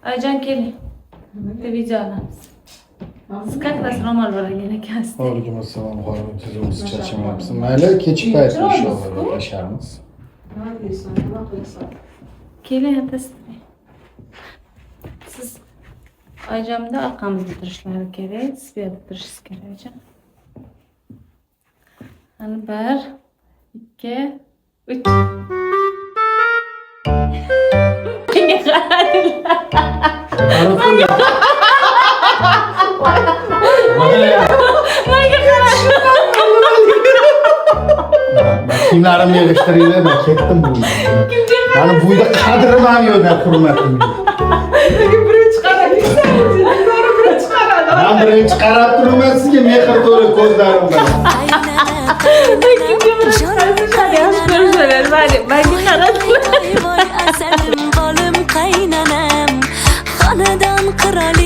Aycan keling. Bitta video olamiz. Siz как раз ro'mol bolagan ekansiz. Alaykum assalom, hurmatli o'zingiz charchamayapsiz. Mayli, kechki payt inshaalloh gaplashamiz. Nima deysan? Nima qilasan? Keling, ertasi. Siz Aycamda orqamizda turishlari kerak, siz bu yerda turishingiz kerak Aycan. Hani 1, 2, 3. Menga Kimlarimni yig'ishtiringlar, men ketdim bu. Mani bu yerda qadrim ham yo'q, hurmatim. Birinchi qaradingsan, birinchi qaradi. Men birinchi qarab turibman sizga mehr to'la ko'zlarimdan. Asalim, qolim, qaynanam, xonadon qiroli